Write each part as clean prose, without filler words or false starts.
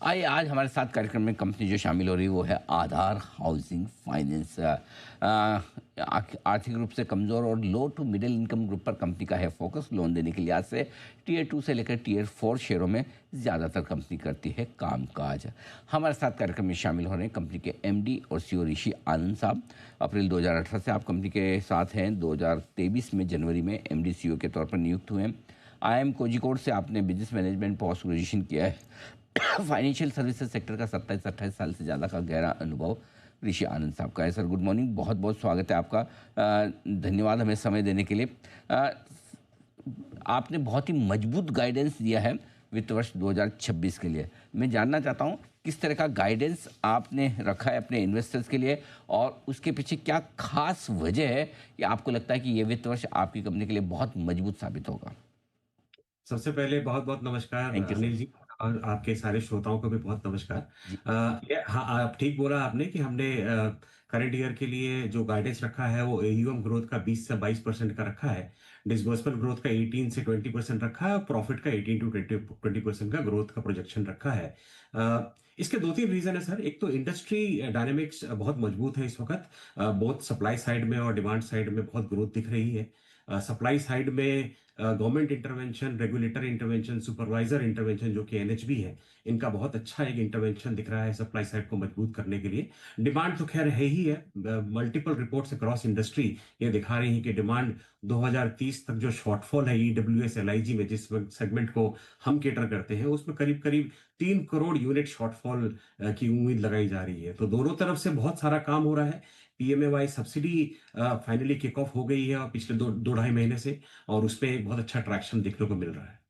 आइए आज हमारे साथ कार्यक्रम में कंपनी जो शामिल हो रही है वो है आधार हाउसिंग फाइनेंस। आर्थिक रूप से कमज़ोर और लो टू मिडिल इनकम ग्रुप पर कंपनी का है फोकस। लोन देने के लिहाज से टीयर 2 से लेकर टीयर 4 शेयरों में ज़्यादातर कंपनी करती है कामकाज। हमारे साथ कार्यक्रम में शामिल हो रहे हैं कंपनी के एमडी और सीईओ ऋषि आनंद साहब। अप्रैल 2018 से आप कंपनी के साथ हैं। 2023 में जनवरी में एमडी सीईओ के तौर पर नियुक्त हुए हैं। आईएम कोझिकोड से आपने बिजनेस मैनेजमेंट पोस्ट ग्रेजुएशन किया है। फाइनेंशियल सर्विसेज सेक्टर का 27-28 साल से ज़्यादा का गहरा अनुभव ऋषि आनंद साहब का है। सर गुड मॉर्निंग, बहुत बहुत स्वागत है आपका। धन्यवाद हमें समय देने के लिए। आपने बहुत ही मजबूत गाइडेंस दिया है वित्त वर्ष 2026 के लिए। मैं जानना चाहता हूँ किस तरह का गाइडेंस आपने रखा है अपने इन्वेस्टर्स के लिए और उसके पीछे क्या खास वजह है कि आपको लगता है कि ये वित्त वर्ष आपकी कंपनी के लिए बहुत मजबूत साबित होगा। सबसे पहले बहुत-बहुत नमस्कार thank you sir. Anil ji. और आपके सारे श्रोताओं को भी बहुत नमस्कार। जी। हाँ, आप ठीक बोला आपने कि हमने करंट ईयर के लिए जो गाइडेंस रखा है वो एयूएम ग्रोथ का 20 से 22% का रखा है। डिसबर्समेंट ग्रोथ का 18 से 20% रखा है और प्रॉफिट का 18 टू 20% का ग्रोथ का प्रोजेक्शन रखा है। इसके 2-3 रीजन है सर। एक तो इंडस्ट्री डायनेमिक्स बहुत मजबूत है इस वक्त। बहुत सप्लाई साइड में और डिमांड साइड में बहुत ग्रोथ दिख रही है। सप्लाई साइड में government intervention, regulator intervention, supervisor intervention जो कि एनएचबी है, इनका बहुत अच्छा एक इंटरवेंशन दिख रहा है सप्लाई साइड को मजबूत करने के लिए। डिमांड तो खैर है ही है। मल्टीपल रिपोर्ट्स अक्रॉस इंडस्ट्री ये दिखा रही हैं कि डिमांड 2030 तक जो शॉर्टफॉल है ईडब्ल्यूएस एलआईजी में, जिस सेगमेंट को हम केटर करते हैं, उसमें करीब करीब 3 करोड़ यूनिट शॉर्टफॉल की उम्मीद लगाई जा रही है। तो दोनों तरफ से बहुत सारा काम हो रहा है। PMAY subsidy finally kick off हो गई है और पिछले दो ढाई महीने से, और उसपे एक बहुत अच्छा ट्रैक्शन देखने को मिल रहा है।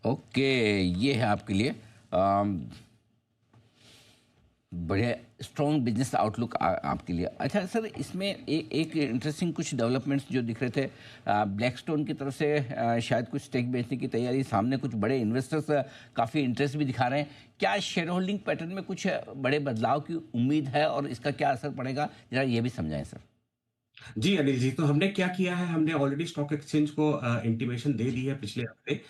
ओके, ये है आपके लिए बढ़िया स्ट्रॉन्ग बिजनेस आउटलुक आपके लिए। अच्छा सर, इसमें एक इंटरेस्टिंग कुछ डेवलपमेंट्स जो दिख रहे थे ब्लैकस्टोन की तरफ से, शायद कुछ स्टेक बेचने की तैयारी, सामने कुछ बड़े इन्वेस्टर्स काफ़ी इंटरेस्ट भी दिखा रहे हैं। क्या शेयर होल्डिंग पैटर्न में कुछ बड़े बदलाव की उम्मीद है और इसका क्या असर पड़ेगा, जरा ये भी समझाएं सर। जी अनिल जी, तो हमने क्या किया है, हमने ऑलरेडी स्टॉक एक्सचेंज को इंटीमेशन दे दी है पिछले हफ्ते।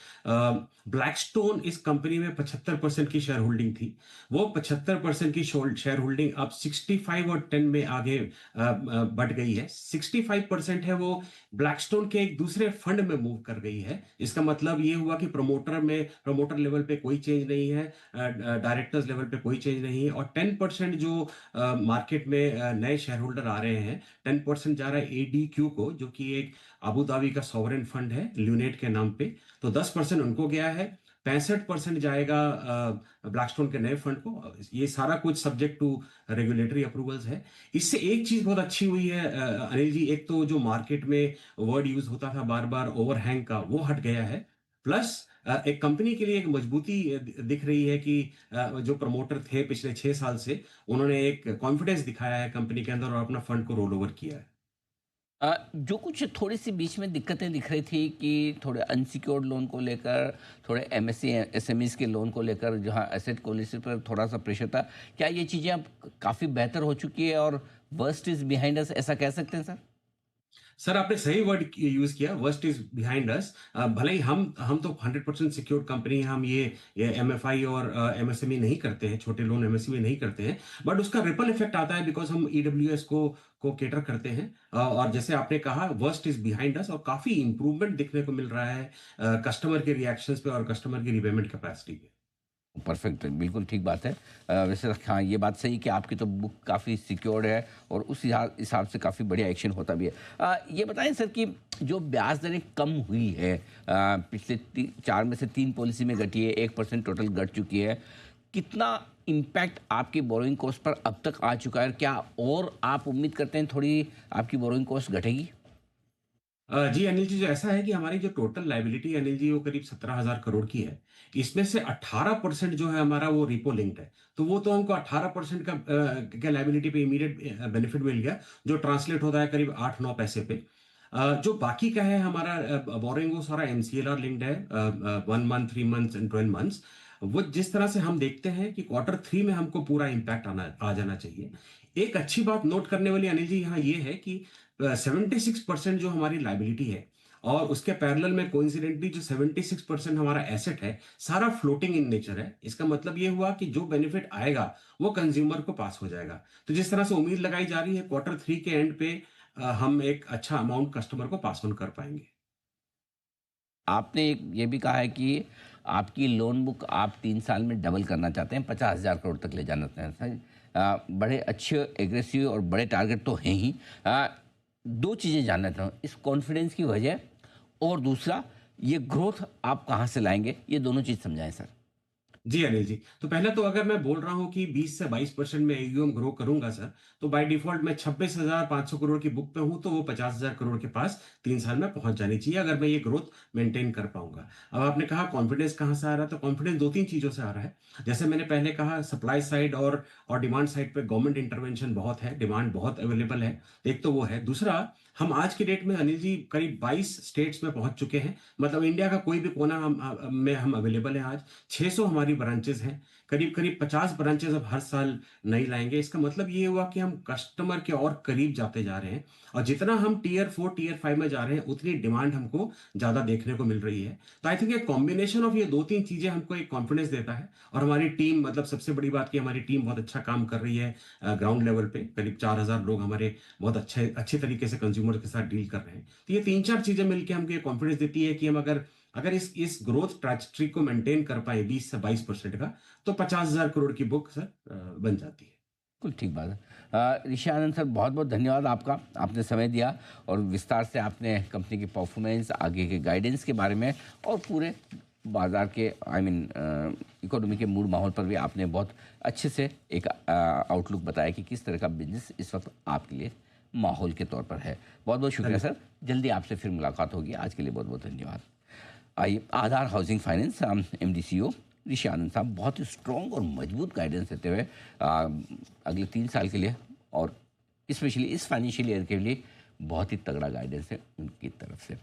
ब्लैकस्टोन इस कंपनी में 75% की शेयर होल्डिंग थी। वो 75% की शेयर होल्डिंग अब 65 और 10 में आगे बढ़ गई है। 65% है वो ब्लैकस्टोन के एक दूसरे फंड में मूव कर गई है। इसका मतलब ये हुआ कि प्रमोटर लेवल पे कोई चेंज नहीं है, डायरेक्टर्स लेवल पे कोई चेंज नहीं है, और 10% जो मार्केट में नए शेयर होल्डर आ रहे हैं, 10% जा रहा है एडीक्यू को, जो कि एक अबू धाबी का सॉवरेन फंड है ल्यूनेट के नाम पे। तो 10% उनको गया है, 65% जाएगा ब्लैकस्टोन के नए फंड को। ये सारा कुछ सब्जेक्ट टू रेगुलेटरी अप्रूवल्स है। इससे एक चीज बहुत अच्छी हुई है अनिल जी। एक तो जो मार्केट में वर्ड यूज होता था बार बार ओवरहैंग का, वो हट गया है। प्लस एक कंपनी के लिए एक मजबूती दिख रही है कि जो प्रमोटर थे पिछले 6 साल से, उन्होंने एक कॉन्फिडेंस दिखाया है कंपनी के अंदर और अपना फंड को रोल ओवर किया है। जो कुछ थोड़ी सी बीच में दिक्कतें दिख रही थी कि थोड़े अनसिक्योर्ड लोन को लेकर, थोड़े एमएससी एसएमईज के लोन को लेकर, जहां एसेट क्वालिटी पर थोड़ा सा प्रेशर था, क्या ये चीज़ें अब काफ़ी बेहतर हो चुकी है और वर्स्ट इज बिहाइंड अस, ऐसा कह सकते हैं सर? सर आपने सही वर्ड यूज किया, वर्स्ट इज बिहाइंड अस। भले ही हम तो 100% सिक्योर कंपनी है। हम ये एमएफआई और एमएसएमई नहीं करते हैं, छोटे लोन एमएसएमई नहीं करते हैं। बट उसका रिपल इफेक्ट आता है बिकॉज हम ईडब्ल्यूएस को केटर करते हैं। और जैसे आपने कहा, वर्स्ट इज बिहाइंड अस, और काफी इंप्रूवमेंट दिखने को मिल रहा है कस्टमर के रिएक्शंस पे और कस्टमर की रिपेमेंट कैपेसिटी पे। परफेक्ट, बिल्कुल ठीक बात है। वैसे हाँ, ये बात सही कि आपकी तो बुक काफ़ी सिक्योर्ड है और उस हिसाब से काफ़ी बढ़िया एक्शन होता भी है। ये बताएं सर कि जो ब्याज दरें कम हुई है, पिछले 4 में से 3 पॉलिसी में घटी है, 1% टोटल घट चुकी है। कितना इम्पैक्ट आपकी बोरोइंग कॉस्ट पर अब तक आ चुका है? क्या और आप उम्मीद करते हैं थोड़ी आपकी बोरोइंग कॉस्ट घटेगी? जी अनिल जी, जो ऐसा है कि हमारी जो टोटल लाइबिलिटी है अनिल जी, वो करीब 17,000 करोड़ की है। इसमें से 18% जो है हमारा वो रिपो लिंक्ड है। तो वो तो हमको 18% का लाइबिलिटी पे इमीडिएट बेनिफिट मिल गया, जो ट्रांसलेट होता है करीब 8-9 पैसे पे। जो बाकी का है हमारा बोरिंग, वो सारा एमसीएलआर लिंक्ड है, 1 मंथ, 3 मंथ्स एंड 12 मंथ्स। वो जिस तरह से हम देखते हैं कि Q3 में हमको पूरा इम्पैक्ट आ जाना चाहिए। एक अच्छी बात नोट करने वाली अनिल जी यहाँ ये है कि 76% जो हमारी लाइबिलिटी है, और उसके पैरेलल में कोइंसिडेंटली जो 76% हमारा एसेट है, सारा फ्लोटिंग इन नेचर है। इसका मतलब ये हुआ कि जो बेनिफिट आएगा, वो कंज्यूमर को पास हो जाएगा। तो जिस तरह से उम्मीद लगाई जा रही है, क्वार्टर 3 के एंड पे हम एक अच्छा अमाउंट कस्टमर को पास ऑन कर पाएँगे। आपने ये भी कहा है कि आपकी लोन बुक आप 3 साल में डबल करना चाहते हैं, 50,000 करोड़ तक ले जाना चाहते हैं। बड़े अच्छे एग्रेसिव और बड़े टारगेट तो हैं ही। 2 चीज़ें जानना चाहता हूँ, इस कॉन्फिडेंस की वजह और दूसरा ये ग्रोथ आप कहाँ से लाएँगे? ये दोनों चीज़ समझाएँ सर। जी, अनिल जी। तो पहले तो अगर मैं बोल रहा हूँ कि 20 से 22% में एयूएम ग्रो करूँगा सर, तो बाय डिफ़ॉल्ट मैं 26,500 करोड़ की बुक पे हूँ, तो वो 50,000 करोड़ के पास 3 साल में पहुँच जानी चाहिए, अगर मैं ये ग्रोथ मेंटेन कर पाऊँगा। अब आपने कहा कॉन्फिडेंस कहाँ से आ रहा है, तो कॉन्फिडेंस 2-3 चीज़ों से आ रहा है। जैसे मैंने पहले कहा, सप्लाई साइड और डिमांड साइड पे गवर्नमेंट इंटरवेंशन बहुत है, डिमांड बहुत अवेलेबल है। एक तो वो है। दूसरा, हम आज की डेट में अनिल जी करीब 22 स्टेट्स में पहुँच चुके हैं। मतलब इंडिया का कोई भी कोना में हम अवेलेबल हैं आज। 600 हमारी ब्रांचेज़ हैं। करीब-करीब 50 ब्रांचेज़ अब हर साल नई लाएँगे। इसका मतलब ये हुआ कि हम कस्टमर के और करीब जाते जा रहे हैं, और जितना हम टियर 4, टियर 5 में जा रहे हैं, उतनी डिमांड हमको ज़्यादा देखने को मिल रही है। तो आई थिंक एक कॉम्बिनेशन ऑफ ये 2-3 चीज़ें हमको एक कॉन्फिडेंस देता है, और हमारी टीम, मतलब सबसे बड़ी बात कि हमारी टीम बहुत अच्छा काम कर रही है ग्राउंड लेवल पे। करीब 4000 लोग हमारे बहुत अच्छे तरीके से कंज्यूमर के साथ डील कर रहे हैं। तो ये 3-4 चीज़ें मिलके हमको ये कॉन्फिडेंस देती है कि हम अगर अगर इस ग्रोथ ट्रैजेक्टरी को मेंटेन कर पाए 20 से 22% का, तो 50,000 करोड़ की बुक सर बन जाती है। बिल्कुल ठीक बात है। ऋषि आनंद सर, बहुत बहुत धन्यवाद आपका। आपने समय दिया और विस्तार से आपने कंपनी की परफॉर्मेंस, आगे के गाइडेंस के बारे में और पूरे बाजार के इकोनॉमी के मूड माहौल पर भी आपने बहुत अच्छे से एक आउटलुक बताया कि किस तरह का बिजनेस इस वक्त आपके लिए माहौल के तौर पर है। बहुत बहुत शुक्रिया धन्यवाद। सर। जल्दी आपसे फिर मुलाकात होगी। आज के लिए बहुत बहुत धन्यवाद। आइए, आधार हाउसिंग फाइनेंस एमडी सीईओ ऋषि आनंद साहब बहुत ही स्ट्रॉन्ग और मजबूत गाइडेंस देते हुए अगले 3 साल के लिए और स्पेशली इस फाइनेंशियल ईयर के लिए बहुत ही तगड़ा गाइडेंस है उनकी तरफ से।